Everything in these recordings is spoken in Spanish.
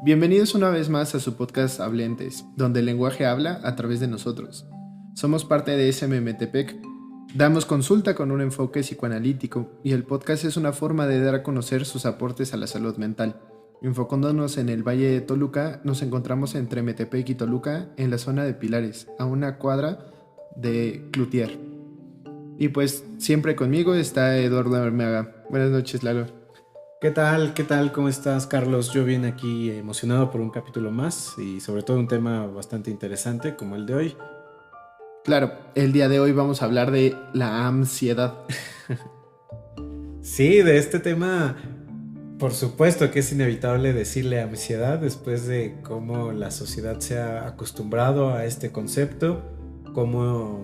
Bienvenidos una vez más a su podcast Hablentes, donde el lenguaje habla a través de nosotros. Somos parte de SMMTPEC. Damos consulta con un enfoque psicoanalítico y el podcast es una forma de dar a conocer sus aportes a la salud mental. Enfocándonos en el Valle de Toluca, nos encontramos entre Metepec y Toluca, en la zona de Pilares, a una cuadra de Cloutier. Y pues siempre conmigo está Eduardo Armeaga. Buenas noches, Lalo. ¿Qué tal? ¿Qué tal? ¿Cómo estás, Carlos? Yo bien aquí emocionado por un capítulo más y sobre todo un tema bastante interesante como el de hoy. Claro, el día de hoy vamos a hablar de la ansiedad. Sí, de este tema, por supuesto que es inevitable decirle ansiedad después de cómo la sociedad se ha acostumbrado a este concepto, cómo,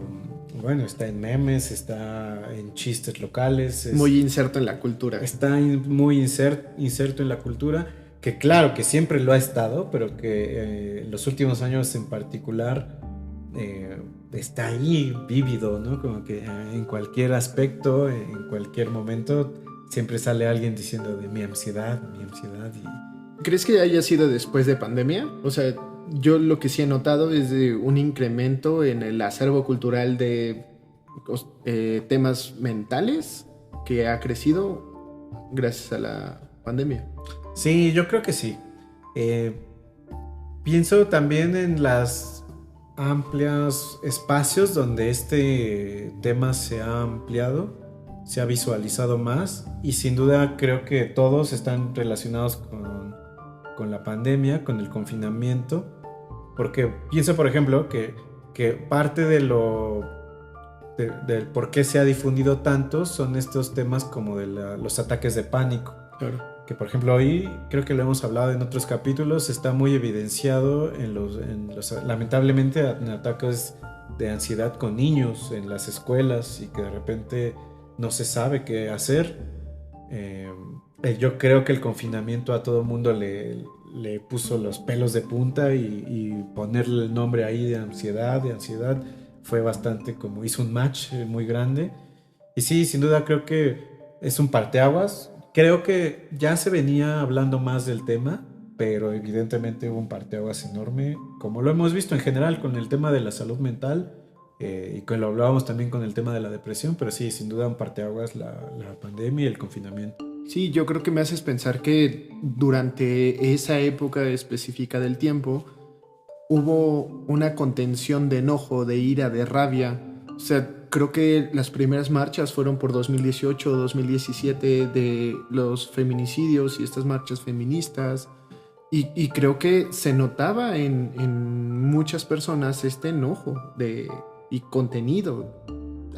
bueno, está en memes, está en chistes locales, Muy inserto en la cultura. está muy inserto en la cultura, que claro que siempre lo ha estado, pero que en los últimos años en particular está ahí vívido, ¿no? Como que en cualquier aspecto, en cualquier momento, siempre sale alguien diciendo de mi ansiedad. ¿Crees que haya sido después de pandemia? O sea, yo lo que sí he notado es de un incremento en el acervo cultural de temas mentales que ha crecido gracias a la pandemia. Sí, yo creo que sí. Eh, Pienso también en las amplios espacios donde este tema se ha ampliado, se ha visualizado más y sin duda creo que todos están relacionados con la pandemia, con el confinamiento, porque pienso por ejemplo que parte de del por qué se ha difundido tanto son estos temas como de los ataques de pánico. Claro. Que por ejemplo hoy, creo que lo hemos hablado en otros capítulos, está muy evidenciado lamentablemente en ataques de ansiedad con niños en las escuelas y que de repente no se sabe qué hacer. Eh, yo creo que el confinamiento a todo mundo le puso los pelos de punta y ponerle el nombre ahí de ansiedad, fue bastante como hizo un match muy grande. Y sí, sin duda creo que es un parteaguas. Creo que ya se venía hablando más del tema, pero evidentemente hubo un parteaguas enorme, como lo hemos visto en general con el tema de la salud mental, y que lo hablábamos también con el tema de la depresión, pero sí, sin duda un parteaguas la pandemia y el confinamiento. Sí, yo creo que me haces pensar que durante esa época específica del tiempo hubo una contención de enojo, de ira, de rabia. O sea, creo que las primeras marchas fueron por 2018 o 2017 de los feminicidios y estas marchas feministas. Y creo que se notaba en muchas personas este enojo y contenido,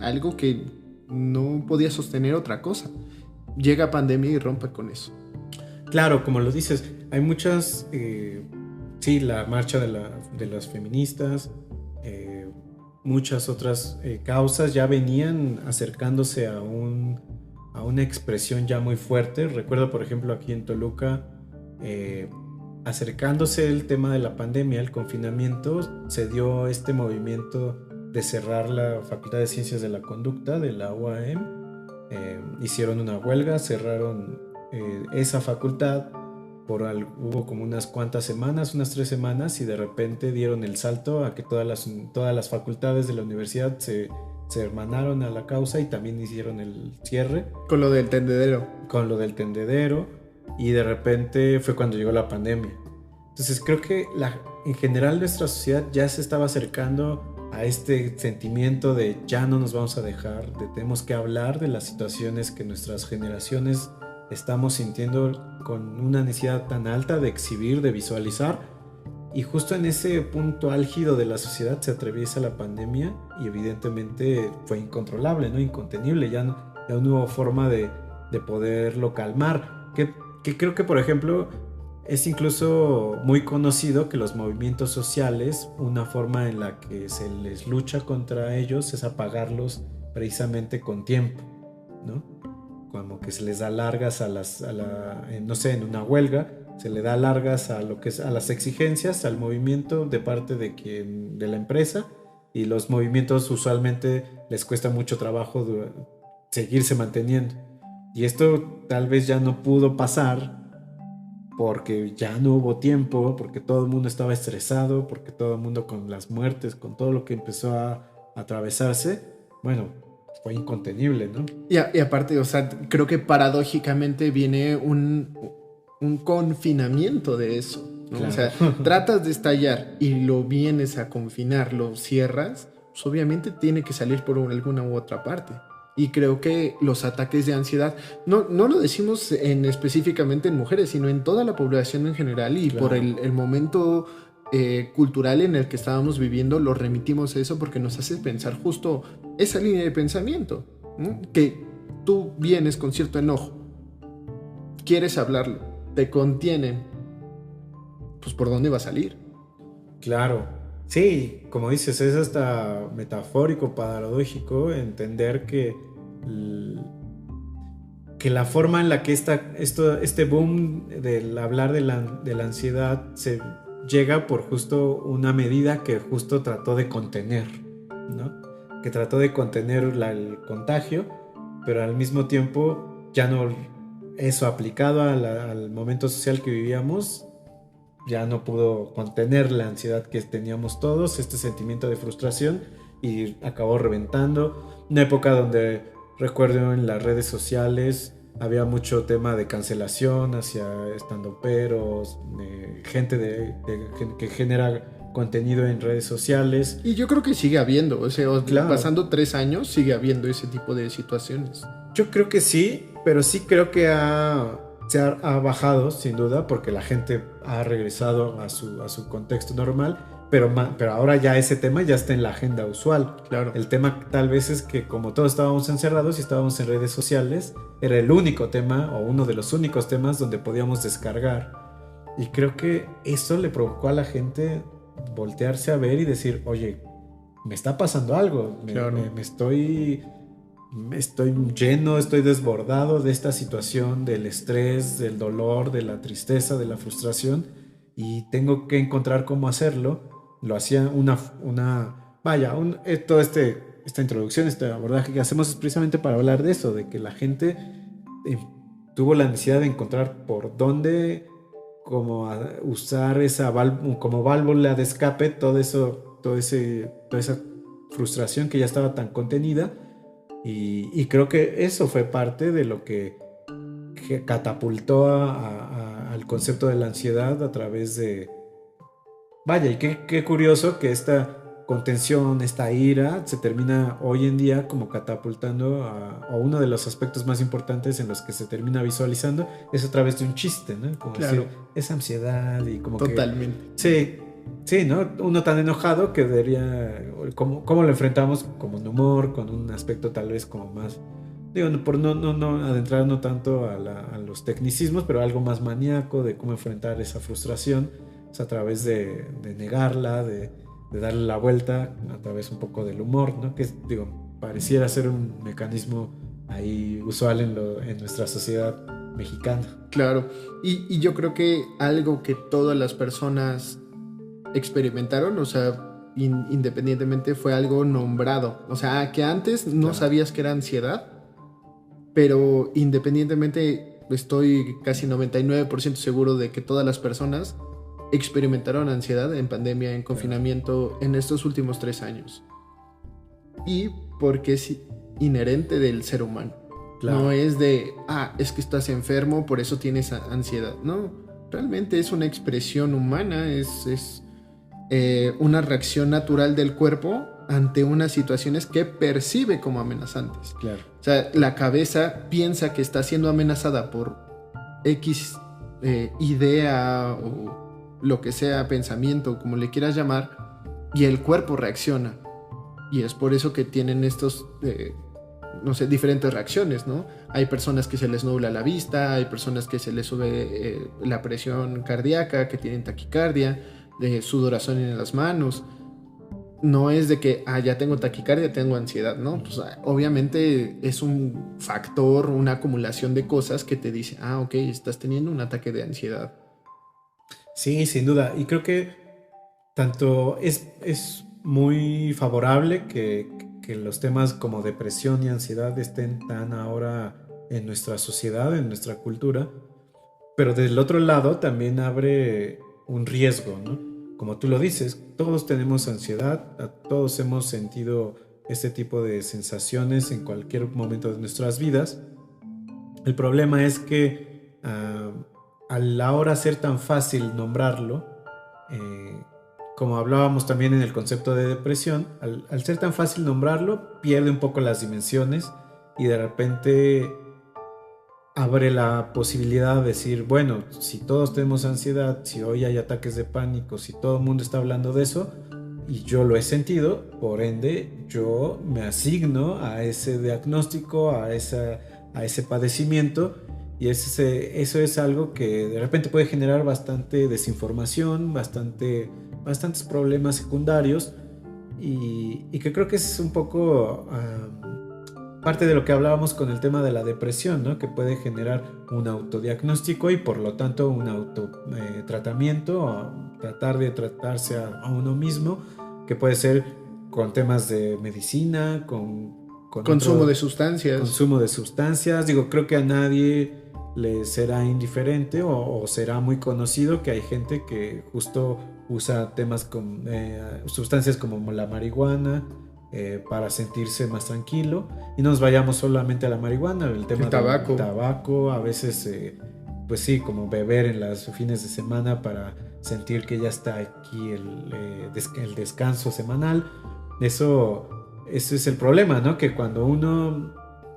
algo que no podía sostener otra cosa. Llega pandemia y rompe con eso. Claro, como lo dices, hay muchas, sí, la marcha de las feministas, eh, muchas otras causas ya venían acercándose a una expresión ya muy fuerte. Recuerdo, por ejemplo, aquí en Toluca, eh, acercándose el tema de la pandemia, el confinamiento, se dio este movimiento de cerrar la Facultad de Ciencias de la Conducta de la UAM. Hicieron una huelga, cerraron esa facultad hubo como unas cuantas semanas, unas 3 semanas, y de repente dieron el salto a que todas las facultades de la universidad se hermanaron a la causa y también hicieron el cierre Con lo del tendedero. con lo del tendedero, y de repente fue cuando llegó la pandemia. Entonces creo que en general nuestra sociedad ya se estaba acercando a este sentimiento de ya no nos vamos a dejar, de tenemos que hablar de las situaciones que nuestras generaciones estamos sintiendo con una necesidad tan alta de exhibir, de visualizar. Y justo en ese punto álgido de la sociedad se atraviesa la pandemia y evidentemente fue incontrolable, ¿no? Incontenible, ya no hubo forma de poderlo calmar. Que creo que, por ejemplo, es incluso muy conocido que los movimientos sociales, una forma en la que se les lucha contra ellos es apagarlos precisamente con tiempo, ¿no? Como que se les da largas no sé, en una huelga, se le da largas a lo que es a las exigencias, al movimiento de parte de la empresa, y los movimientos usualmente les cuesta mucho trabajo seguirse manteniendo. Y esto tal vez ya no pudo pasar porque ya no hubo tiempo, porque todo el mundo estaba estresado, porque todo el mundo con las muertes, con todo lo que empezó a atravesarse, bueno, fue incontenible, ¿no? Y aparte, o sea, creo que paradójicamente viene un confinamiento de eso, ¿no? Claro. O sea, tratas de estallar y lo vienes a confinar, lo cierras, pues obviamente tiene que salir por alguna u otra parte. Y creo que los ataques de ansiedad, no lo decimos específicamente en mujeres, sino en toda la población en general y Claro. por el momento cultural en el que estábamos viviendo, lo remitimos a eso porque nos hace pensar justo esa línea de pensamiento, ¿no? Que tú vienes con cierto enojo, quieres hablarlo, te contienen, pues ¿por dónde va a salir? Claro, sí, como dices, es hasta metafórico, paradójico entender l- que la forma en la que este boom del hablar de la ansiedad se llega por justo una medida que justo trató de contener, ¿no? Que trató de contener el contagio, pero al mismo tiempo ya no, eso aplicado al momento social que vivíamos ya no pudo contener la ansiedad que teníamos todos, este sentimiento de frustración, y acabó reventando. Una época donde recuerdo en las redes sociales había mucho tema de cancelación hacia estandoperos, gente que genera contenido en redes sociales. Y yo creo que sigue habiendo, o sea, Claro, pasando 3 años sigue habiendo ese tipo de situaciones. yo creo que sí, pero sí creo que ha bajado, sin duda, porque la gente ha regresado a su contexto normal, pero ahora ya ese tema ya está en la agenda usual. Claro. El tema tal vez es que como todos estábamos encerrados y estábamos en redes sociales, era el único tema o uno de los únicos temas donde podíamos descargar. Y creo que eso le provocó a la gente voltearse a ver y decir, oye, me está pasando algo, Claro. estoy lleno, estoy desbordado de esta situación, del estrés, del dolor, de la tristeza, de la frustración, y tengo que encontrar cómo hacerlo. Lo hacía toda esta introducción, este abordaje que hacemos es precisamente para hablar de eso, de que la gente eh, tuvo la necesidad de encontrar por dónde, como usar como válvula de escape, toda esa frustración que ya estaba tan contenida. Y creo que eso fue parte de lo que catapultó al concepto de la ansiedad a través de... Vaya, y qué curioso que esta contención, esta ira, se termina hoy en día como catapultando a uno de los aspectos más importantes en los que se termina visualizando, es a través de un chiste, ¿no? Como Claro. decir, esa ansiedad y como Totalmente. que... Sí, ¿no? Uno tan enojado que debería... ¿Cómo lo enfrentamos? Como un humor, con un aspecto tal vez como más... Digo, por no adentrarnos tanto a los tecnicismos, pero algo más maníaco de cómo enfrentar esa frustración, es a través de negarla, de darle la vuelta, a través un poco del humor, ¿no? Que digo, pareciera ser un mecanismo ahí usual en nuestra sociedad mexicana. Claro. Y yo creo que algo que todas las personas experimentaron, o sea, independientemente fue algo nombrado. O sea, que antes no Claro. sabías que era ansiedad, pero independientemente estoy casi 99% seguro de que todas las personas experimentaron ansiedad en pandemia, en confinamiento, en estos últimos 3 años. Y porque es inherente del ser humano. Claro. No es de, es que estás enfermo, por eso tienes ansiedad. No, realmente es una expresión humana, es una reacción natural del cuerpo ante unas situaciones que percibe como amenazantes. Claro. O sea, la cabeza piensa que está siendo amenazada por X idea o lo que sea, pensamiento, como le quieras llamar, y el cuerpo reacciona. Y es por eso que tienen estos, no sé, diferentes reacciones, ¿no? Hay personas que se les nubla la vista, hay personas que se les sube la presión cardíaca, que tienen taquicardia, de sudoración en las manos. No es de que, ya tengo taquicardia, tengo ansiedad, ¿no? Pues obviamente es un factor, una acumulación de cosas que te dice, ok, estás teniendo un ataque de ansiedad. Sí, sin duda. Y creo que tanto es muy favorable que los temas como depresión y ansiedad estén tan ahora en nuestra sociedad, en nuestra cultura, Pero del otro lado también abre un riesgo, ¿no? Como tú lo dices, todos tenemos ansiedad, todos hemos sentido este tipo de sensaciones en cualquier momento de nuestras vidas. El problema es que a la hora ser tan fácil nombrarlo, eh, como hablábamos también en el concepto de depresión, al ser tan fácil nombrarlo, pierde un poco las dimensiones y de repente abre la posibilidad de decir, bueno, si todos tenemos ansiedad, si hoy hay ataques de pánico, si todo el mundo está hablando de eso, y yo lo he sentido, por ende, yo me asigno a ese diagnóstico, a ese padecimiento, y eso es algo que de repente puede generar bastante desinformación, bastantes problemas secundarios, y que creo que es un poco parte de lo que hablábamos con el tema de la depresión, ¿no? Que puede generar un autodiagnóstico y por lo tanto un autotratamiento, o tratar de tratarse a uno mismo, que puede ser con temas de medicina, con Consumo otro de sustancias. consumo de sustancias. Digo, creo que a nadie le será indiferente o será muy conocido que hay gente que justo usa temas con sustancias como la marihuana, para sentirse más tranquilo, y no nos vayamos solamente a la marihuana, el tema El tabaco. del tabaco, a veces pues sí, como beber en los fines de semana para sentir que ya está aquí el descanso semanal. Eso es el problema, ¿no? Que cuando uno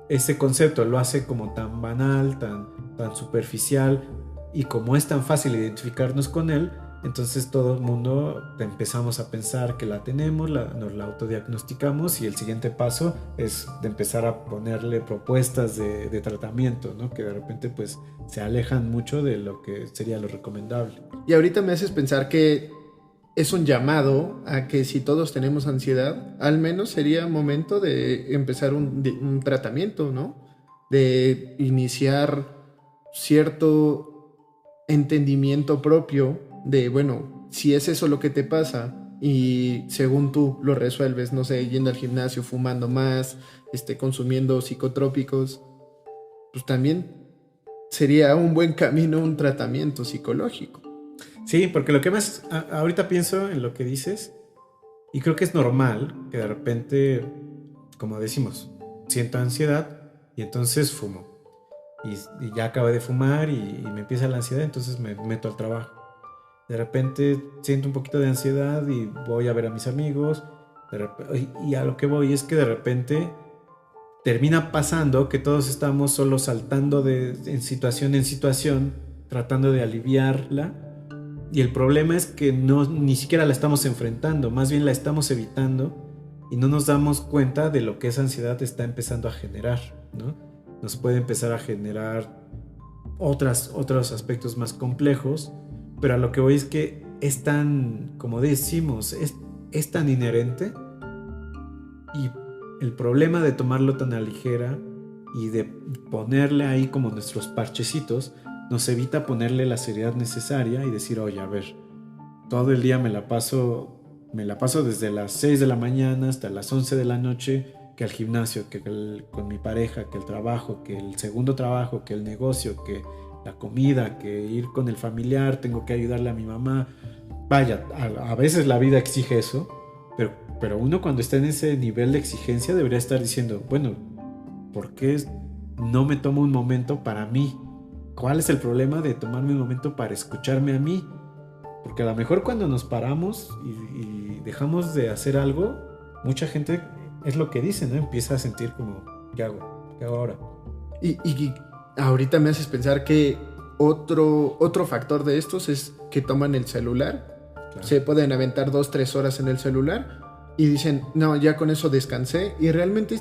ese concepto lo hace como tan banal, tan superficial, y como es tan fácil identificarnos con él, entonces todo el mundo empezamos a pensar que la tenemos, nos la autodiagnosticamos, y el siguiente paso es de empezar a ponerle propuestas de tratamiento, ¿no? Que de repente pues se alejan mucho de lo que sería lo recomendable. Y ahorita me haces pensar que es un llamado a que si todos tenemos ansiedad, al menos sería momento de empezar un tratamiento, ¿no? De iniciar cierto entendimiento propio de, bueno, si es eso lo que te pasa y según tú lo resuelves, no sé, yendo al gimnasio, fumando más, consumiendo psicotrópicos, pues también sería un buen camino un tratamiento psicológico. Sí, porque lo que más ahorita pienso en lo que dices, y creo que es normal que de repente, como decimos, siento ansiedad y entonces fumo. Y ya acabé de fumar y me empieza la ansiedad, entonces me meto al trabajo. De repente siento un poquito de ansiedad y voy a ver a mis amigos. Y a lo que voy es que de repente termina pasando que todos estamos solo saltando en situación, tratando de aliviarla. Y el problema es que ni siquiera la estamos enfrentando, más bien la estamos evitando, y no nos damos cuenta de lo que esa ansiedad está empezando a generar, ¿no? Nos puede empezar a generar otros aspectos más complejos, pero a lo que voy es que es tan, como decimos, es tan inherente, y el problema de tomarlo tan a ligera y de ponerle ahí como nuestros parchecitos nos evita ponerle la seriedad necesaria y decir, oye, a ver, todo el día me la paso desde las 6 de la mañana hasta las 11 de la noche, que al gimnasio, que con mi pareja, que el trabajo, que el segundo trabajo, que el negocio, que la comida, que ir con el familiar, tengo que ayudarle a mi mamá. Vaya, a veces la vida exige eso, pero uno cuando está en ese nivel de exigencia debería estar diciendo, bueno, ¿por qué no me tomo un momento para mí? ¿Cuál es el problema de tomarme un momento para escucharme a mí? Porque a lo mejor cuando nos paramos y dejamos de hacer algo, mucha gente es lo que dice, ¿no? Empieza a sentir como, ¿qué hago? ¿Qué hago ahora? Y ahorita me haces pensar que otro factor de estos es que toman el celular. Claro. Se pueden aventar 2-3 horas en el celular y dicen, no, ya con eso descansé. Y realmente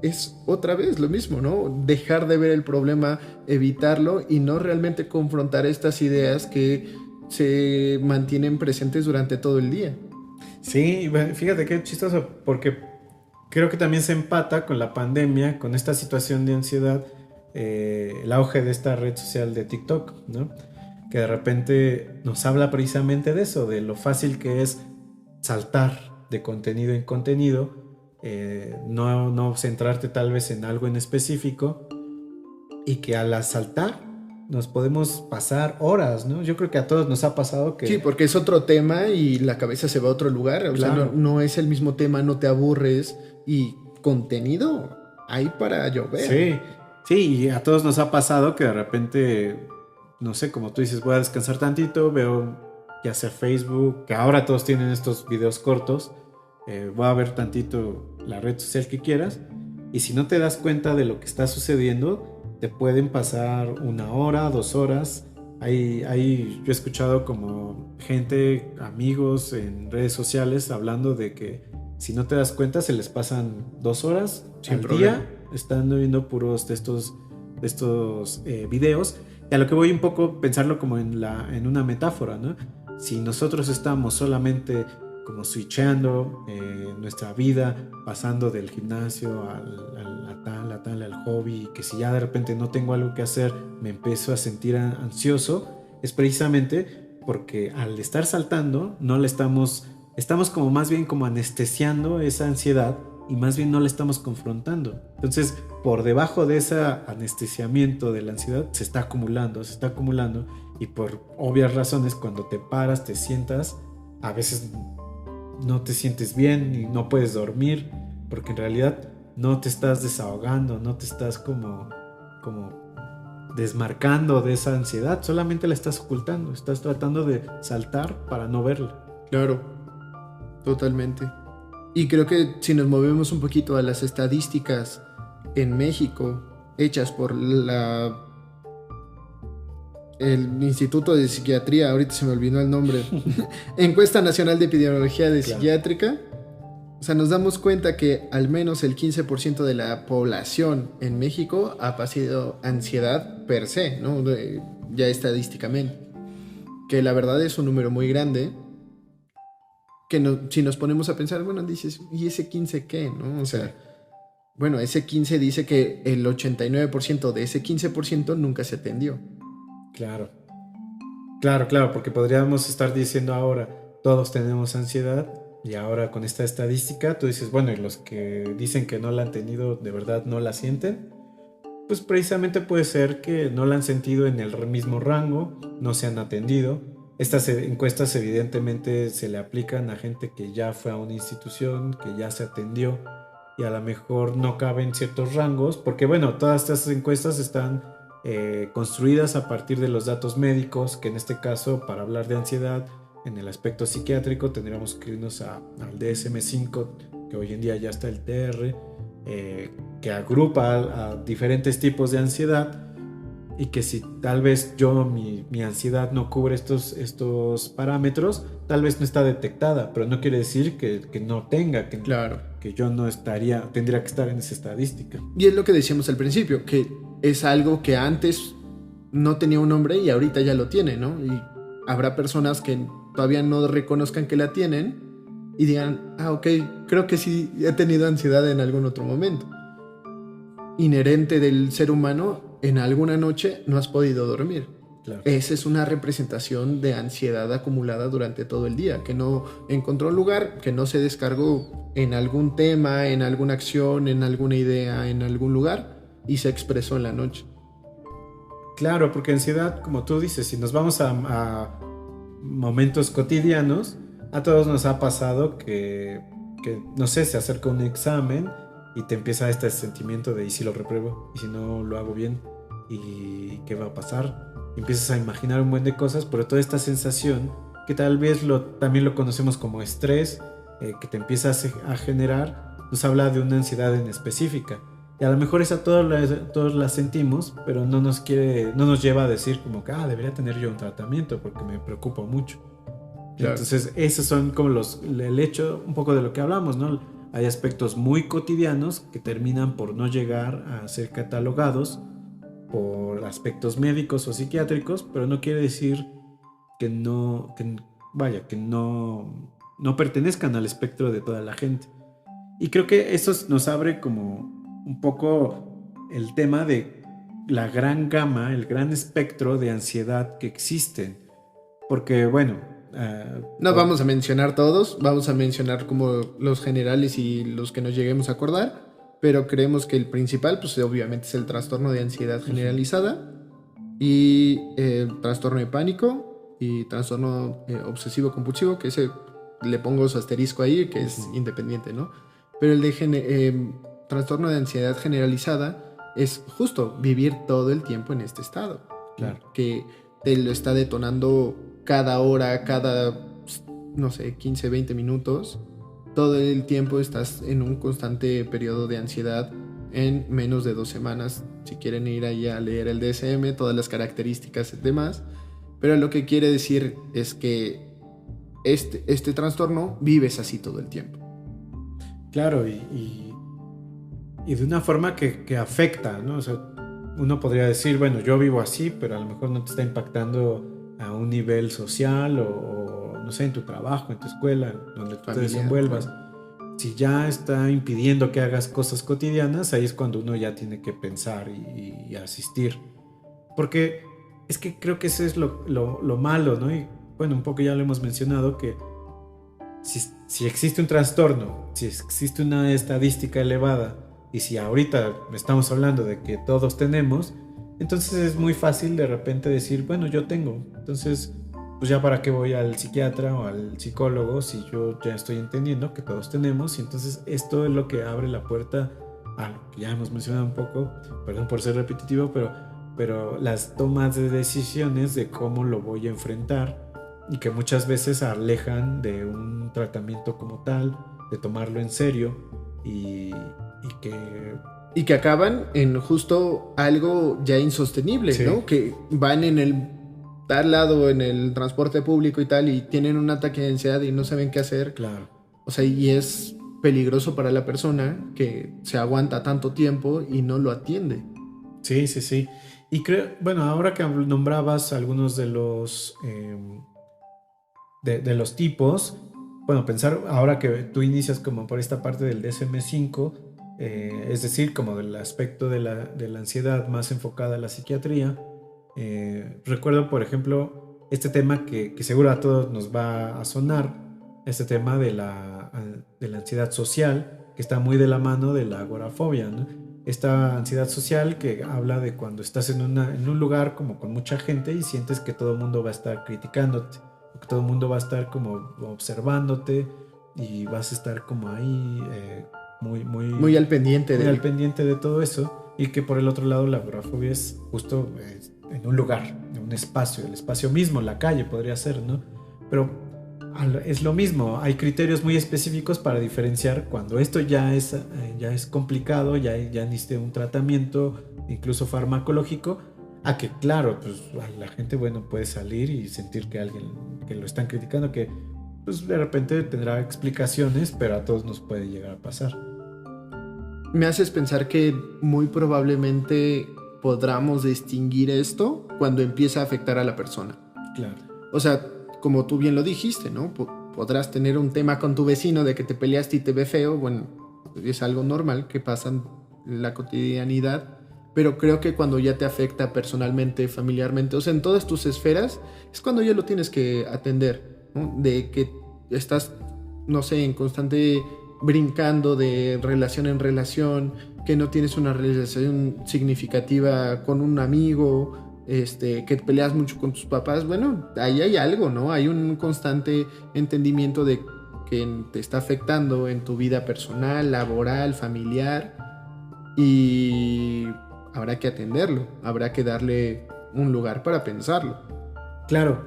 es otra vez lo mismo, ¿no? Dejar de ver el problema, evitarlo y no realmente confrontar estas ideas que se mantienen presentes durante todo el día. Sí, fíjate qué chistoso, porque creo que también se empata con la pandemia, con esta situación de ansiedad, el auge de esta red social de TikTok, ¿no? Que de repente nos habla precisamente de eso, de lo fácil que es saltar de contenido en contenido, no centrarte tal vez en algo en específico, y que al saltar nos podemos pasar horas, ¿no? Yo creo que a todos nos ha pasado que... Sí, porque es otro tema y la cabeza se va a otro lugar. O sea, no es el mismo tema, no te aburres. Y contenido hay para llover. Sí, y a todos nos ha pasado que de repente, no sé, como tú dices, voy a descansar tantito, veo ya sea Facebook, que ahora todos tienen estos videos cortos, voy a ver tantito la red social que quieras, y si no te das cuenta de lo que está sucediendo, te pueden pasar 1 hora, 2 horas. Yo he escuchado como gente, amigos en redes sociales hablando de que si no te das cuenta se les pasan 2 horas Sin al problema. día estando viendo puros de estos videos. Y a lo que voy un poco pensarlo como en una metáfora, ¿no? Si nosotros estamos solamente como switchando nuestra vida, pasando del gimnasio al hobby, que si ya de repente no tengo algo que hacer, me empiezo a sentir ansioso, es precisamente porque al estar saltando, no le estamos como más bien como anestesiando esa ansiedad y más bien no la estamos confrontando. Entonces, por debajo de ese anestesiamiento de la ansiedad se está acumulando y por obvias razones cuando te paras, te sientas, a veces no te sientes bien y no puedes dormir porque en realidad no te estás desahogando, no te estás como desmarcando de esa ansiedad, solamente la estás ocultando, estás tratando de saltar para no verla. Claro, totalmente. Y creo que si nos movemos un poquito a las estadísticas en México, hechas por el Instituto de Psiquiatría, ahorita se me olvidó el nombre, Encuesta Nacional de Epidemiología de Psiquiátrica, o sea, nos damos cuenta que al menos el 15% de la población en México ha padecido ansiedad per se, ¿no? Ya estadísticamente. Que la verdad es un número muy grande. Que si nos ponemos a pensar, bueno, dices, ¿y ese 15 qué? ¿No? O sea, bueno, ese 15 dice que el 89% de ese 15% nunca se atendió. Claro, porque podríamos estar diciendo ahora, todos tenemos ansiedad, y ahora con esta estadística tú dices, bueno, y los que dicen que no la han tenido, ¿de verdad no la sienten? Pues precisamente puede ser que no la han sentido en el mismo rango, no se han atendido. Estas encuestas evidentemente se le aplican a gente que ya fue a una institución, que ya se atendió y a lo mejor no caben ciertos rangos, porque bueno, todas estas encuestas están construidas a partir de los datos médicos, que en este caso para hablar de ansiedad en el aspecto psiquiátrico tendríamos que irnos al DSM-5, que hoy en día ya está el TR, que agrupa a diferentes tipos de ansiedad, y que si tal vez mi ansiedad no cubre estos parámetros, tal vez no está detectada, pero no quiere decir que no tenga, Claro. que yo no tendría que estar en esa estadística. Y es lo que decíamos al principio, que es algo que antes no tenía un nombre y ahorita ya lo tiene, ¿no? Y habrá personas que todavía no reconozcan que la tienen y digan, ok, creo que sí he tenido ansiedad en algún otro momento. Inherente del ser humano, en alguna noche no has podido dormir. Claro. Esa es una representación de ansiedad acumulada durante todo el día, que no encontró lugar, que no se descargó en algún tema, en alguna acción, en alguna idea, en algún lugar, y se expresó en la noche. Claro, porque ansiedad, como tú dices, si nos vamos a momentos cotidianos, a todos nos ha pasado que no sé, se acerca un examen y te empieza este sentimiento de ¿y si lo repruebo? ¿Y si no lo hago bien? ¿Y qué va a pasar? Y empiezas a imaginar un buen de cosas, pero toda esta sensación que tal vez también lo conocemos como estrés, que te empieza a generar, nos habla de una ansiedad en específica. Y a lo mejor esa todos la sentimos, pero no nos lleva a decir como que debería tener yo un tratamiento porque me preocupa mucho. Claro. Entonces esos son como el hecho un poco de lo que hablamos, ¿no? Hay aspectos muy cotidianos que terminan por no llegar a ser catalogados por aspectos médicos o psiquiátricos, pero no quiere decir que no pertenezcan al espectro de toda la gente. Y creo que eso nos abre como un poco el tema de la gran gama, el gran espectro de ansiedad que existen. Porque, bueno... no vamos a mencionar todos, vamos a mencionar como los generales y los que nos lleguemos a acordar, pero creemos que el principal, pues obviamente es el trastorno de ansiedad generalizada, y trastorno de pánico y trastorno obsesivo compulsivo, que ese le pongo su asterisco ahí, que es independiente, ¿no? Pero el de trastorno de ansiedad generalizada es justo vivir todo el tiempo en este estado. Claro. Que te lo está detonando cada hora, cada, no sé, 15, 20 minutos. Todo el tiempo estás en un constante periodo de ansiedad en menos de 2 semanas. Si quieren ir ahí a leer el DSM, todas las características y demás. Pero lo que quiere decir es que este trastorno vives así todo el tiempo. Claro, y de una forma que afecta, ¿no? O sea, uno podría decir, bueno, yo vivo así, pero a lo mejor no te está impactando a un nivel social o no sé, en tu trabajo, en tu escuela, donde tú te desenvuelvas. Bueno. Si ya está impidiendo que hagas cosas cotidianas, ahí es cuando uno ya tiene que pensar y asistir. Porque es que creo que eso es lo malo, ¿no? Y bueno, un poco ya lo hemos mencionado, que si existe un trastorno, si existe una estadística elevada, y si ahorita estamos hablando de que todos tenemos, entonces es muy fácil de repente decir, bueno, yo tengo, entonces pues ya para qué voy al psiquiatra o al psicólogo si yo ya estoy entendiendo que todos tenemos. Y entonces esto es lo que abre la puerta a lo que ya hemos mencionado un poco, perdón por ser repetitivo, pero las tomas de decisiones de cómo lo voy a enfrentar, y que muchas veces alejan de un tratamiento como tal, de tomarlo en serio y que acaban en justo algo ya insostenible, sí, ¿no? Que van en el tal lado, en el transporte público y tal, y tienen un ataque de ansiedad y no saben qué hacer. Claro. O sea, y es peligroso para la persona que se aguanta tanto tiempo y no lo atiende. Sí, sí, sí. Y creo, bueno, ahora que nombrabas algunos de los de los tipos, bueno, pensar ahora que tú inicias como por esta parte del DSM-5, es decir, como del aspecto de la ansiedad más enfocada a la psiquiatría, recuerdo, por ejemplo, este tema que seguro a todos nos va a sonar, este tema de la ansiedad social, que está muy de la mano de la agorafobia, ¿no? Esta ansiedad social que habla de cuando estás en un lugar como con mucha gente y sientes que todo el mundo va a estar criticándote, que todo el mundo va a estar como observándote y vas a estar como ahí muy al pendiente al pendiente de todo eso. Y que por el otro lado la agorafobia es justo en un lugar, en un espacio, el espacio mismo, la calle podría ser, ¿no? Pero es lo mismo, hay criterios muy específicos para diferenciar cuando esto ya es complicado, ya necesita un tratamiento incluso farmacológico, a que claro, pues la gente, bueno, puede salir y sentir que alguien que lo están criticando, que pues de repente tendrá explicaciones, pero a todos nos puede llegar a pasar. Me haces pensar que muy probablemente podamos distinguir esto cuando empieza a afectar a la persona. Claro. O sea, como tú bien lo dijiste, ¿no? Podrás tener un tema con tu vecino de que te peleaste y te ve feo. Bueno, es algo normal que pasa en la cotidianidad. Pero creo que cuando ya te afecta personalmente, familiarmente, o sea, en todas tus esferas, es cuando ya lo tienes que atender, ¿no? De que estás, no sé, en constante brincando de relación en relación, que no tienes una relación significativa con un amigo, que peleas mucho con tus papás. Bueno, ahí hay algo, ¿no? Hay un constante entendimiento de que te está afectando en tu vida personal, laboral, familiar, y habrá que atenderlo, habrá que darle un lugar para pensarlo. Claro,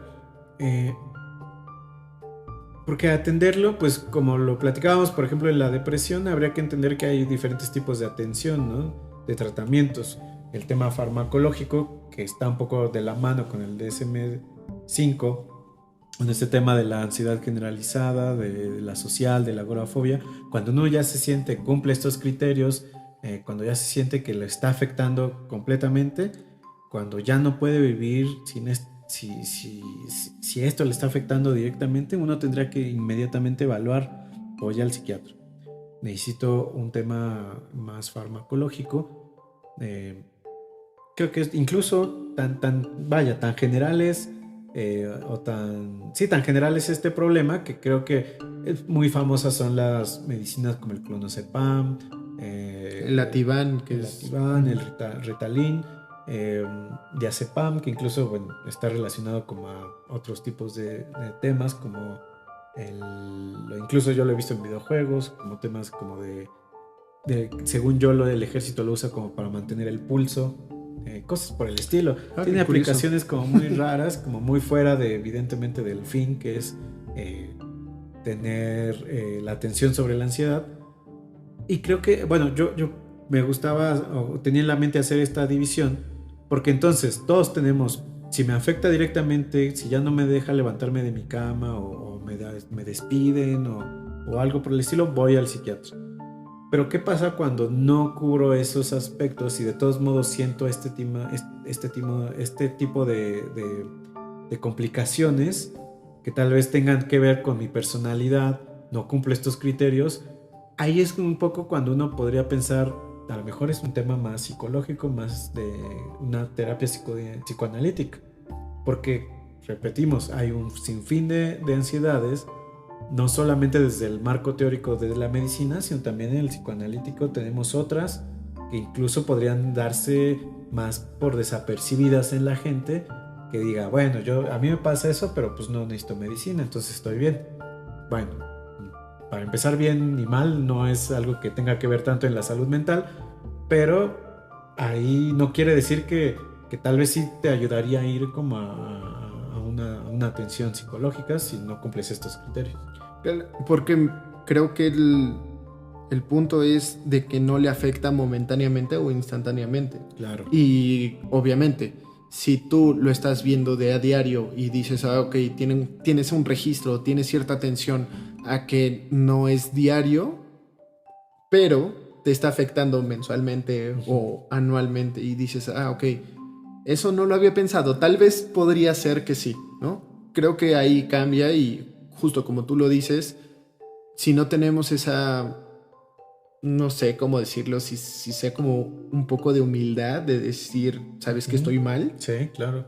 porque atenderlo, pues como lo platicábamos, por ejemplo, en la depresión, habría que entender que hay diferentes tipos de atención, ¿no? De tratamientos. El tema farmacológico, que está un poco de la mano con el DSM-5, en este tema de la ansiedad generalizada, de la social, de la agorafobia, cuando uno ya se siente, cumple estos criterios, cuando ya se siente que lo está afectando completamente, cuando ya no puede vivir sin esto, si esto le está afectando directamente, uno tendrá que inmediatamente evaluar, voy al psiquiatra, necesito un tema más farmacológico. Creo que incluso tan generales tan general es este problema, que creo que es muy famosas son las medicinas como el clonazepam, el Ativan, el Ritalin, diazepam, que incluso bueno, está relacionado como a otros tipos de temas, como incluso yo lo he visto en videojuegos, como temas como según yo, el ejército lo usa como para mantener el pulso, cosas por el estilo. Tiene aplicaciones como muy raras, como muy fuera evidentemente del fin, que es tener la atención sobre la ansiedad. Y creo que, bueno, yo me gustaba o tenía en la mente hacer esta división, porque entonces todos tenemos, si me afecta directamente, si ya no me deja levantarme de mi cama o me despiden o algo por el estilo, voy al psiquiatra. Pero ¿qué pasa cuando no cubro esos aspectos y de todos modos siento este tipo de complicaciones que tal vez tengan que ver con mi personalidad, no cumplo estos criterios? Ahí es un poco cuando uno podría pensar, a lo mejor es un tema más psicológico, más de una terapia psicoanalítica. Porque, repetimos, hay un sinfín de ansiedades, no solamente desde el marco teórico de la medicina, sino también en el psicoanalítico tenemos otras que incluso podrían darse más por desapercibidas en la gente, que diga, bueno, a mí me pasa eso, pero pues no necesito medicina, entonces estoy bien. Bueno, para empezar, bien ni mal, no es algo que tenga que ver tanto en la salud mental, pero ahí no quiere decir que tal vez sí te ayudaría a ir como a una atención psicológica si no cumples estos criterios. Porque creo que el punto es de que no le afecta momentáneamente o instantáneamente. Claro. Y obviamente, si tú lo estás viendo de a diario y dices, ok, tienes un registro, tienes cierta atención a que no es diario, pero te está afectando mensualmente o anualmente y dices, ok, eso no lo había pensado, tal vez podría ser que sí, ¿no? Creo que ahí cambia y justo como tú lo dices, si no tenemos esa, no sé cómo decirlo, si sea como un poco de humildad de decir, sabes que estoy mal. Sí, claro.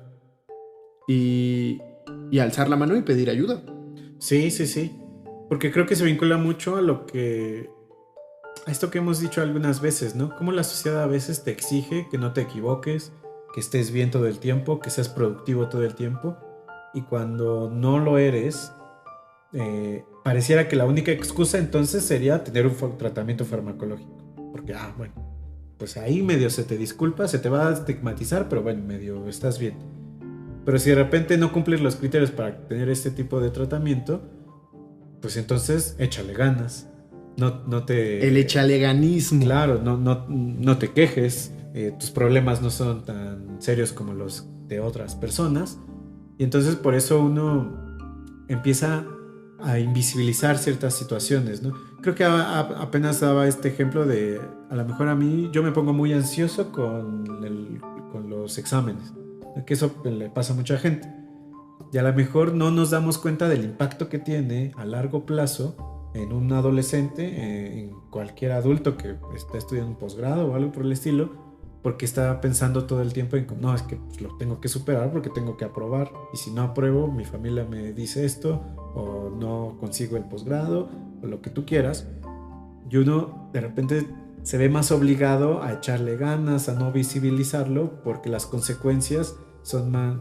Y alzar la mano y pedir ayuda. Sí. Porque creo que se vincula mucho a esto que hemos dicho algunas veces, ¿no? Cómo la sociedad a veces te exige que no te equivoques, que estés bien todo el tiempo, que seas productivo todo el tiempo. Y cuando no lo eres, pareciera que la única excusa entonces sería tener un tratamiento farmacológico. Porque, bueno, pues ahí medio se te disculpa, se te va a estigmatizar, pero bueno, medio estás bien. Pero si de repente no cumples los criterios para tener este tipo de tratamiento, pues entonces échale ganas. El echaleganismo. Claro, no te quejes. Tus problemas no son tan serios como los de otras personas. Y entonces por eso uno empieza a invisibilizar ciertas situaciones, ¿no? Creo que apenas daba este ejemplo de, a lo mejor a mí, yo me pongo muy ansioso con los exámenes, que eso le pasa a mucha gente. Y a lo mejor no nos damos cuenta del impacto que tiene a largo plazo en un adolescente, en cualquier adulto que está estudiando un posgrado o algo por el estilo, porque está pensando todo el tiempo en, no, es que pues, lo tengo que superar porque tengo que aprobar, y si no apruebo, mi familia me dice esto, o no consigo el posgrado, o lo que tú quieras, y uno de repente se ve más obligado a echarle ganas, a no visibilizarlo, porque las consecuencias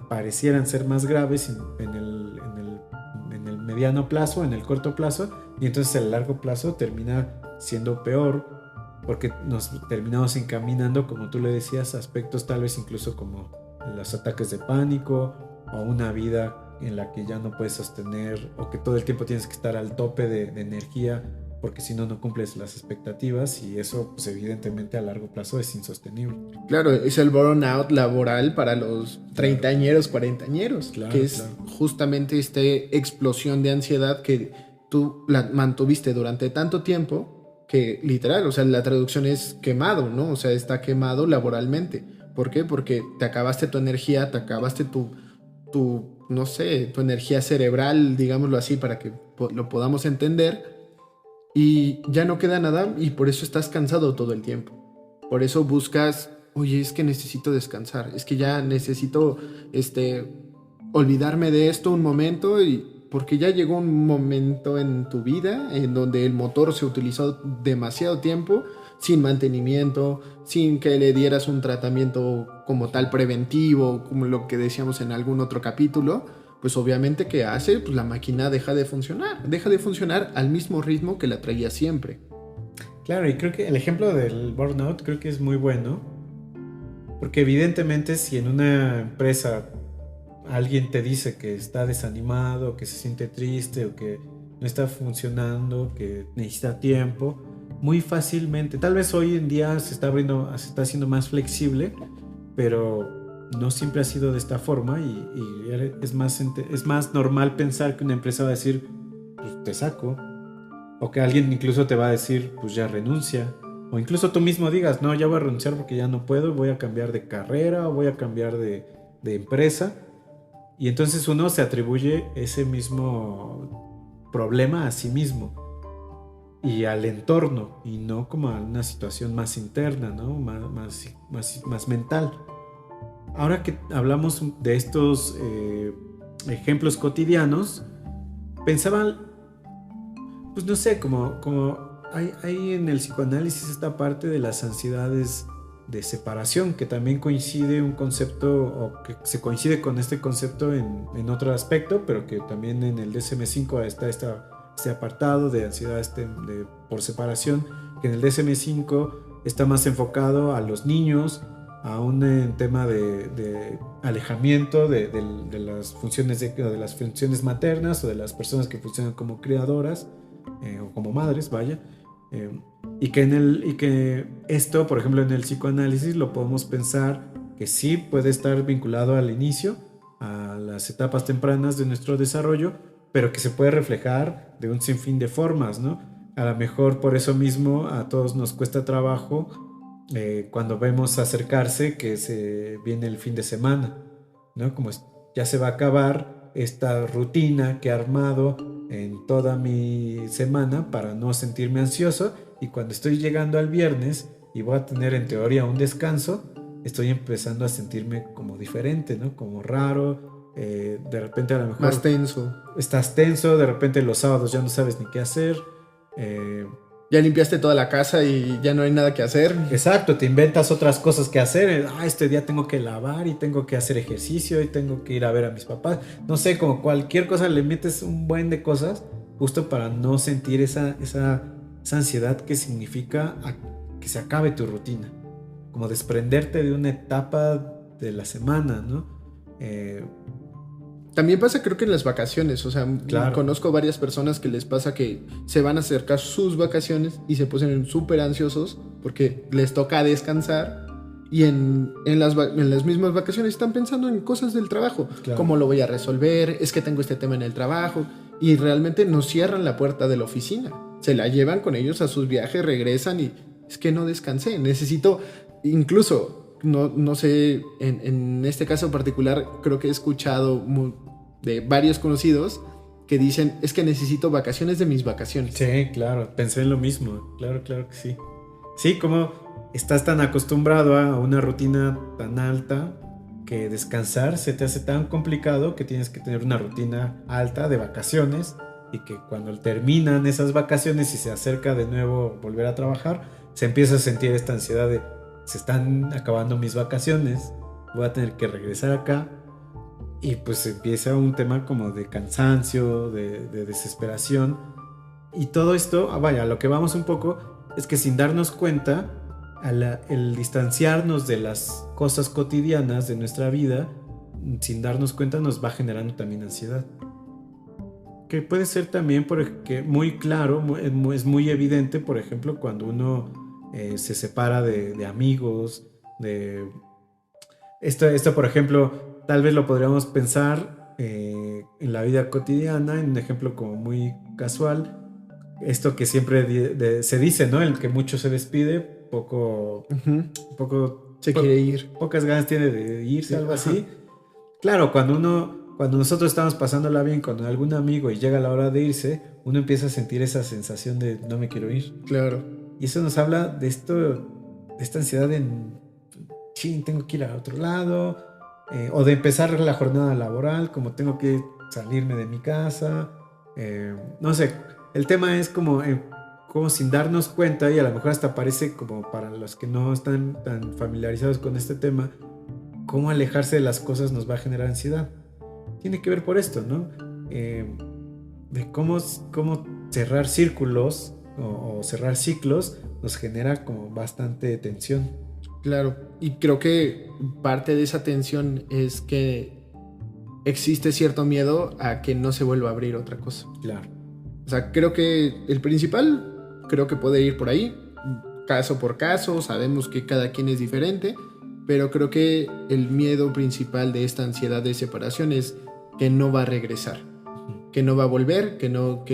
parecieran ser más graves en el mediano plazo, en el corto plazo, y entonces el largo plazo termina siendo peor, porque nos terminamos encaminando, como tú le decías, aspectos tal vez incluso como los ataques de pánico, o una vida en la que ya no puedes sostener, o que todo el tiempo tienes que estar al tope de energía, porque si no cumples las expectativas, y eso pues evidentemente a largo plazo es insostenible. Claro, es el burnout laboral para los treintañeros, cuarentañeros, claro, que es justamente esta explosión de ansiedad que tú la mantuviste durante tanto tiempo que literal, o sea, la traducción es quemado, ¿no? O sea, está quemado laboralmente. ¿Por qué? Porque te acabaste tu energía, te acabaste tu no sé, tu energía cerebral, digámoslo así, para que lo podamos entender. Y ya no queda nada y por eso estás cansado todo el tiempo. Por eso buscas, oye, es que necesito descansar, es que ya necesito olvidarme de esto un momento, porque ya llegó un momento en tu vida en donde el motor se utilizó demasiado tiempo, sin mantenimiento, sin que le dieras un tratamiento como tal preventivo, como lo que decíamos en algún otro capítulo, pues obviamente ¿qué hace? Pues la máquina deja de funcionar al mismo ritmo que la traía siempre. Claro, y creo que el ejemplo del burnout creo que es muy bueno, porque evidentemente si en una empresa alguien te dice que está desanimado, que se siente triste o que no está funcionando, que necesita tiempo, muy fácilmente, tal vez hoy en día se está haciendo más flexible, pero no siempre ha sido de esta forma y es más normal pensar que una empresa va a decir, pues te saco, o que alguien incluso te va a decir, pues ya renuncia, o incluso tú mismo digas, no, ya voy a renunciar porque ya no puedo, voy a cambiar de carrera o voy a cambiar de empresa. Y entonces uno se atribuye ese mismo problema a sí mismo y al entorno, y no como a una situación más interna, ¿no? Más mental. Ahora que hablamos de estos ejemplos cotidianos, pensaba, pues no sé, como hay en el psicoanálisis esta parte de las ansiedades de separación, que también coincide un concepto, o que se coincide con este concepto en otro aspecto, pero que también en el DSM-5 está este apartado de ansiedad por separación, que en el DSM-5 está más enfocado a los niños, a un tema de alejamiento de las funciones de las funciones maternas o de las personas que funcionan como criadoras o como madres, vaya. Y que esto, por ejemplo, en el psicoanálisis lo podemos pensar que sí puede estar vinculado al inicio, a las etapas tempranas de nuestro desarrollo, pero que se puede reflejar de un sinfín de formas, ¿no? A lo mejor por eso mismo a todos nos cuesta trabajo cuando vemos acercarse que se viene el fin de semana, ¿no? Como ya se va a acabar esta rutina que he armado en toda mi semana para no sentirme ansioso, y cuando estoy llegando al viernes y voy a tener en teoría un descanso, estoy empezando a sentirme como diferente, ¿no? Como raro, de repente a lo mejor Más tenso. estás tenso, de repente los sábados ya no sabes ni qué hacer. Ya limpiaste toda la casa y ya no hay nada que hacer. Exacto, te inventas otras cosas que hacer. Este día tengo que lavar y tengo que hacer ejercicio y tengo que ir a ver a mis papás. No sé, como cualquier cosa le metes un buen de cosas justo para no sentir esa ansiedad que significa que se acabe tu rutina. Como desprenderte de una etapa de la semana, ¿no? También pasa creo que en las vacaciones, o sea, Claro. Conozco varias personas que les pasa que se van a acercar sus vacaciones y se ponen súper ansiosos porque les toca descansar y en las mismas vacaciones están pensando en cosas del trabajo, Claro. cómo lo voy a resolver, es que tengo este tema en el trabajo, y realmente no cierran la puerta de la oficina, se la llevan con ellos a sus viajes, regresan y es que no descansé, necesito incluso... No sé, en este caso particular creo que he escuchado de varios conocidos que dicen, es que necesito vacaciones de mis vacaciones. Sí, claro, pensé en lo mismo, claro que sí. Sí, como estás tan acostumbrado a una rutina tan alta que descansar se te hace tan complicado que tienes que tener una rutina alta de vacaciones, y que cuando terminan esas vacaciones y se acerca de nuevo volver a trabajar, se empieza a sentir esta ansiedad de se están acabando mis vacaciones, voy a tener que regresar acá, y pues empieza un tema como de cansancio, de desesperación, y todo esto, vaya, lo que vamos un poco es que sin darnos cuenta, el distanciarnos de las cosas cotidianas de nuestra vida, sin darnos cuenta nos va generando también ansiedad. Que puede ser también porque muy claro, es muy evidente, por ejemplo, cuando uno se separa de amigos, de... Esto, por ejemplo, tal vez lo podríamos pensar en la vida cotidiana, en un ejemplo como muy casual. Esto que siempre se dice, ¿no? El que mucho se despide, poco se quiere ir. Pocas ganas tiene de irse, Sí, algo ajá. así. Claro, cuando nosotros estamos pasándola bien con algún amigo y llega la hora de irse, uno empieza a sentir esa sensación de no me quiero ir. Claro. Y eso nos habla de esta ansiedad de chin, tengo que ir a otro lado, o de empezar la jornada laboral, como tengo que salirme de mi casa, no sé, el tema es como como sin darnos cuenta, y a lo mejor hasta parece como para los que no están tan familiarizados con este tema, cómo alejarse de las cosas nos va a generar ansiedad. Tiene que ver por esto, ¿no? De cómo cerrar círculos o cerrar ciclos nos genera como bastante tensión. Claro, y creo que parte de esa tensión es que existe cierto miedo a que no se vuelva a abrir otra cosa. Claro. O sea, creo que el principal, creo que puede ir por ahí, caso por caso, sabemos que cada quien es diferente, pero creo que el miedo principal de esta ansiedad de separación es que no va a regresar, que no va a volver, que no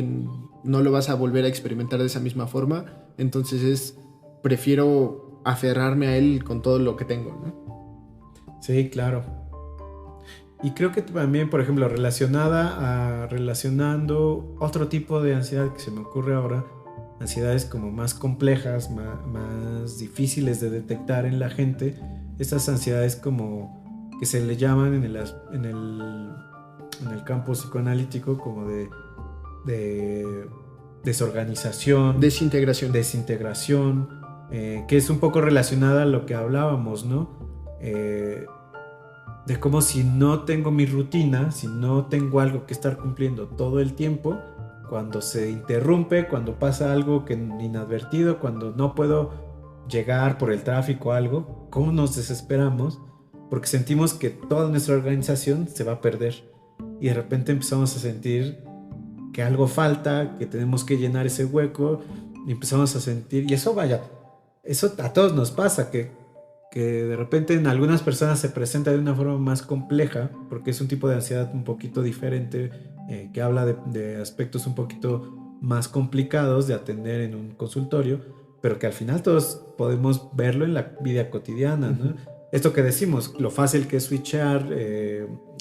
lo vas a volver a experimentar de esa misma forma. Entonces prefiero aferrarme a él con todo lo que tengo, ¿no? Sí, claro. Y creo que también, por ejemplo, relacionando otro tipo de ansiedad que se me ocurre ahora, ansiedades como más complejas, más difíciles de detectar en la gente, estas ansiedades como que se le llaman en el campo psicoanalítico como de desorganización, Desintegración, que es un poco relacionada a lo que hablábamos, ¿no? De cómo si no tengo mi rutina, si no tengo algo que estar cumpliendo todo el tiempo, cuando se interrumpe, cuando pasa algo que inadvertido, cuando no puedo llegar por el tráfico o algo, cómo nos desesperamos porque sentimos que toda nuestra organización se va a perder y de repente empezamos a sentir que algo falta, que tenemos que llenar ese hueco y empezamos a sentir, y eso eso a todos nos pasa, que de repente en algunas personas se presenta de una forma más compleja, porque es un tipo de ansiedad un poquito diferente, que habla de aspectos un poquito más complicados de atender en un consultorio, pero que al final todos podemos verlo en la vida cotidiana, ¿no? Esto que decimos, lo fácil que es switchar,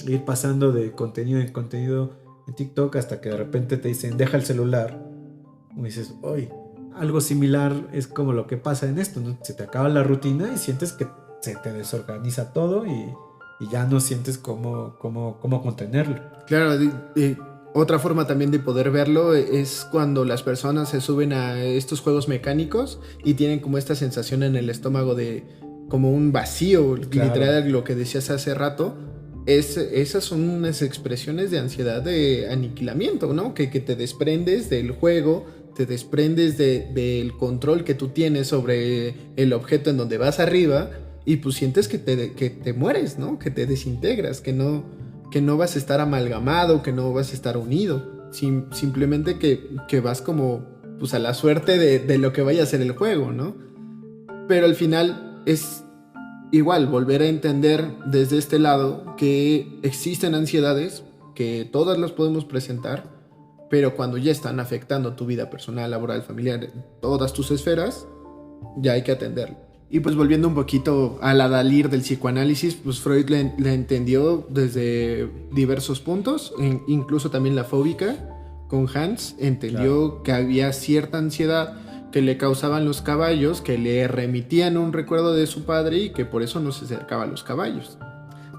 ir pasando de contenido en contenido en TikTok hasta que de repente te dicen, deja el celular, y dices, oye, algo similar es como lo que pasa en esto, ¿no? Se te acaba la rutina y sientes que se te desorganiza todo y ya no sientes cómo contenerlo. Claro, otra forma también de poder verlo es cuando las personas se suben a estos juegos mecánicos y tienen como esta sensación en el estómago de como un vacío, claro. Literal, lo que decías hace rato. Esas son unas expresiones de ansiedad, de aniquilamiento, ¿no? Que te desprendes del juego, te desprendes del control que tú tienes sobre el objeto en donde vas arriba y pues sientes que te mueres, ¿no? Que te desintegras, que no vas a estar amalgamado, que no vas a estar unido. Simplemente que vas como pues a la suerte de lo que vaya a ser el juego, ¿no? Pero al final es igual volver a entender desde este lado que existen ansiedades, que todas las podemos presentar, pero cuando ya están afectando tu vida personal, laboral, familiar, todas tus esferas, ya hay que atenderlo. Y pues volviendo un poquito a la Dalir del psicoanálisis, pues Freud le entendió desde diversos puntos, incluso también la fóbica con Hans, entendió claro. Que había cierta ansiedad que le causaban los caballos, que le remitían un recuerdo de su padre y que por eso no se acercaba a los caballos.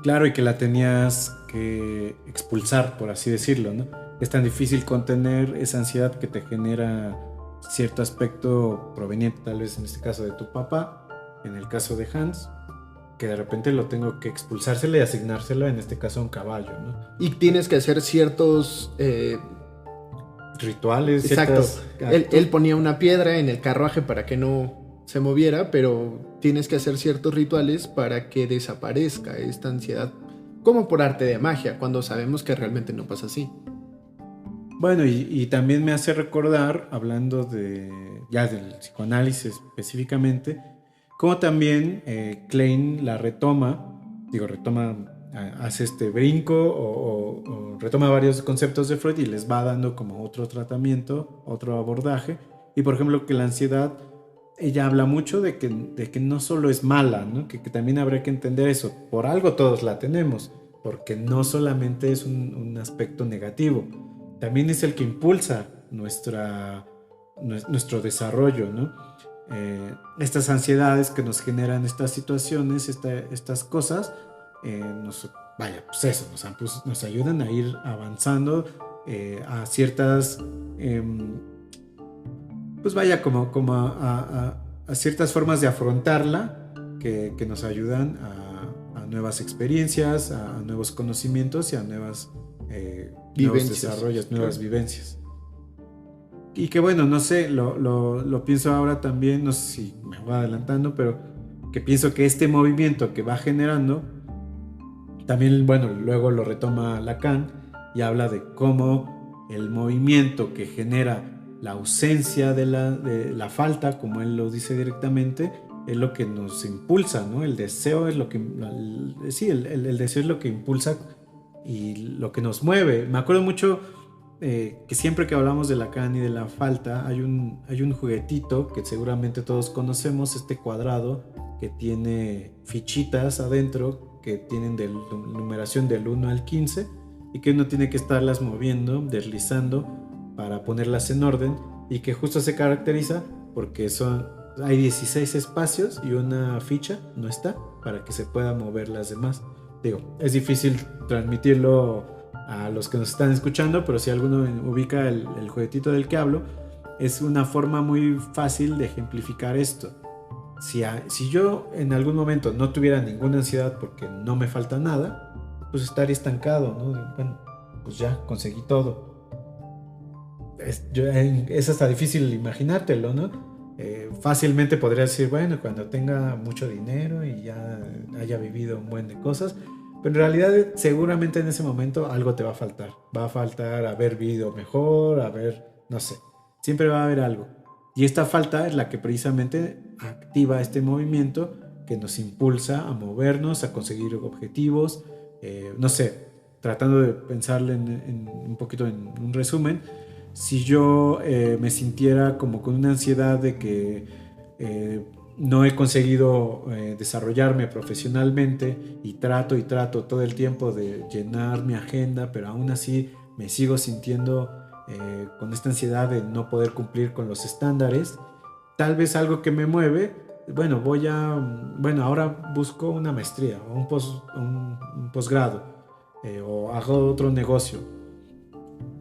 Claro, y que la tenías que expulsar, por así decirlo, ¿no? Es tan difícil contener esa ansiedad que te genera cierto aspecto proveniente tal vez en este caso de tu papá, en el caso de Hans, que de repente lo tengo que expulsársela y asignársela en este caso a un caballo, ¿no? Y tienes que hacer ciertos rituales. Exacto. Él ponía una piedra en el carruaje para que no se moviera, pero tienes que hacer ciertos rituales para que desaparezca esta ansiedad, como por arte de magia, cuando sabemos que realmente no pasa así. Bueno, y también me hace recordar, hablando ya del psicoanálisis específicamente, como también Klein la retoma, hace este brinco o retoma varios conceptos de Freud y les va dando como otro tratamiento, otro abordaje. Y por ejemplo que la ansiedad, ella habla mucho de que no solo es mala, ¿no? Que también habría que entender eso. Por algo todos la tenemos, porque no solamente es un aspecto negativo, también es el que impulsa nuestro desarrollo, ¿no? Estas ansiedades que nos generan estas situaciones, estas cosas, nos ayudan a ir avanzando a ciertas pues vaya, como a ciertas formas de afrontarla que nos ayudan a nuevas experiencias, a nuevos conocimientos y a nuevos desarrollos, nuevas vivencias. Y que bueno, no sé, lo pienso ahora también, no sé si me voy adelantando, pero que pienso que este movimiento que va generando, también, bueno, luego lo retoma Lacan y habla de cómo el movimiento que genera la ausencia de la falta, como él lo dice directamente, es lo que nos impulsa, ¿no? El deseo es lo que... el deseo es lo que impulsa y lo que nos mueve. Me acuerdo mucho que siempre que hablamos de Lacan y de la falta, hay un juguetito que seguramente todos conocemos, este cuadrado que tiene fichitas adentro que tienen de numeración del 1 al 15 y que uno tiene que estarlas moviendo, deslizando para ponerlas en orden, y que justo se caracteriza porque hay 16 espacios y una ficha no está para que se pueda mover las demás. Digo, es difícil transmitirlo a los que nos están escuchando, pero si alguno ubica el juguetito del que hablo, es una forma muy fácil de ejemplificar esto. Si yo en algún momento no tuviera ninguna ansiedad porque no me falta nada, pues estaría estancado, ¿no? Bueno, pues ya conseguí todo. Es hasta difícil imaginártelo, ¿no? Fácilmente podría decir, bueno, cuando tenga mucho dinero y ya haya vivido un buen de cosas, pero en realidad seguramente en ese momento algo te va a faltar. Va a faltar haber vivido mejor, no sé, siempre va a haber algo. Y esta falta es la que precisamente activa este movimiento que nos impulsa a movernos, a conseguir objetivos, no sé, tratando de pensarle un poquito en un resumen. Si yo me sintiera como con una ansiedad de que no he conseguido desarrollarme profesionalmente y trato todo el tiempo de llenar mi agenda, pero aún así me sigo sintiendo con esta ansiedad de no poder cumplir con los estándares, tal vez algo que me mueve, bueno, ahora busco una maestría o un posgrado o hago otro negocio.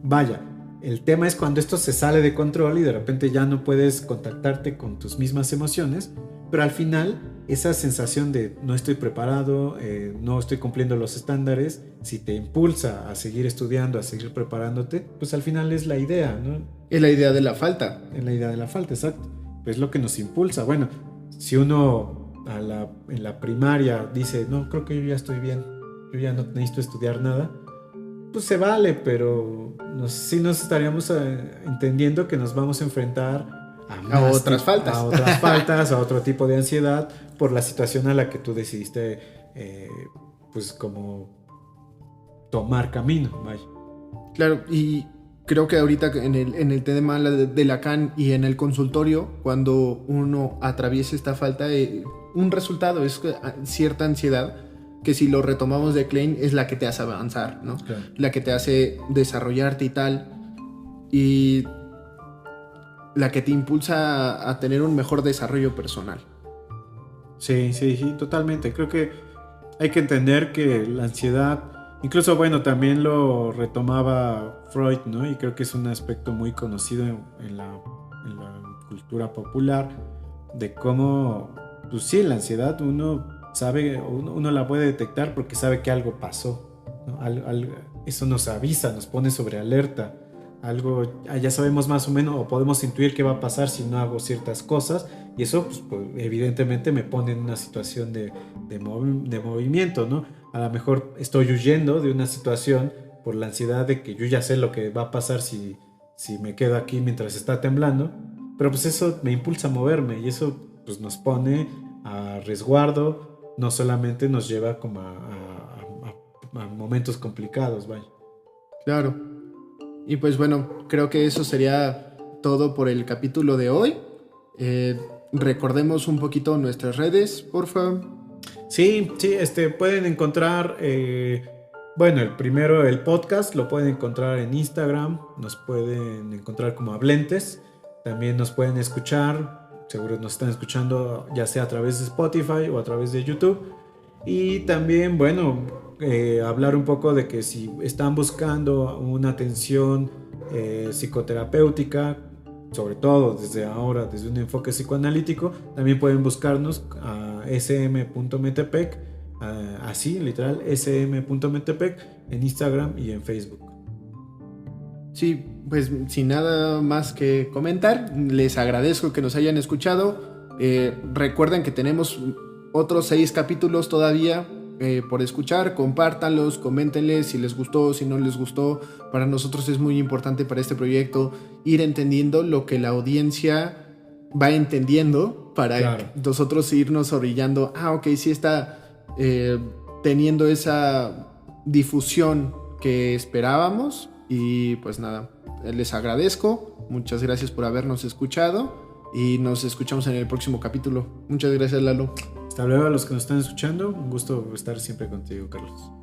Vaya, el tema es cuando esto se sale de control y de repente ya no puedes contactarte con tus mismas emociones, pero al final esa sensación de no estoy preparado, no estoy cumpliendo los estándares, si te impulsa a seguir estudiando, a seguir preparándote, pues al final es la idea, ¿no? Es la idea de la falta. Es la idea de la falta, exacto. Pues es lo que nos impulsa. Bueno, si uno en la primaria dice, no, creo que yo ya estoy bien, yo ya no necesito estudiar nada, pues se vale, pero sí nos estaríamos entendiendo que nos vamos a enfrentar a otras faltas. A otras faltas, a otro tipo de ansiedad por la situación a la que tú decidiste, pues como tomar camino, vaya. Claro, y creo que ahorita en el tema de Lacan y en el consultorio, cuando uno atraviesa esta falta, un resultado es cierta ansiedad, que si lo retomamos de Klein es la que te hace avanzar, ¿no? Claro. La que te hace desarrollarte y tal, y la que te impulsa a tener un mejor desarrollo personal. Sí, totalmente. Creo que hay que entender que la ansiedad, incluso bueno, también lo retomaba Freud, ¿no? Y creo que es un aspecto muy conocido en la cultura popular, de cómo, pues sí, la ansiedad uno la puede detectar porque sabe que algo pasó, ¿no? Eso nos avisa, nos pone sobre alerta. Ya sabemos más o menos, o podemos intuir qué va a pasar si no hago ciertas cosas, y eso pues, evidentemente me pone en una situación de movimiento, ¿no? A lo mejor estoy huyendo de una situación por la ansiedad de que yo ya sé lo que va a pasar si me quedo aquí mientras está temblando, pero pues eso me impulsa a moverme, y eso pues nos pone a resguardo, no solamente nos lleva como a momentos complicados, vaya. Claro. Y pues bueno, creo que eso sería todo por el capítulo de hoy. Recordemos un poquito nuestras redes, por favor. Sí, pueden encontrar, el podcast lo pueden encontrar en Instagram, nos pueden encontrar como Hablentes, también nos pueden escuchar, seguro nos están escuchando ya sea a través de Spotify o a través de YouTube, y también, hablar un poco de que si están buscando una atención psicoterapéutica, sobre todo desde ahora, desde un enfoque psicoanalítico, también pueden buscarnos a sm.metepec, así literal, sm.metepec en Instagram y en Facebook. Sí, pues sin nada más que comentar, les agradezco que nos hayan escuchado. Recuerden que tenemos otros 6 capítulos todavía por escuchar. Compártanlos, coméntenles si les gustó, si no les gustó. Para nosotros es muy importante para este proyecto ir entendiendo lo que la audiencia va entendiendo para nosotros irnos orillando. Ok, sí está teniendo esa difusión que esperábamos. Y pues nada, les agradezco. Muchas gracias por habernos escuchado. Y nos escuchamos en el próximo capítulo. Muchas gracias, Lalo. Hasta luego a los que nos están escuchando. Un gusto estar siempre contigo, Carlos.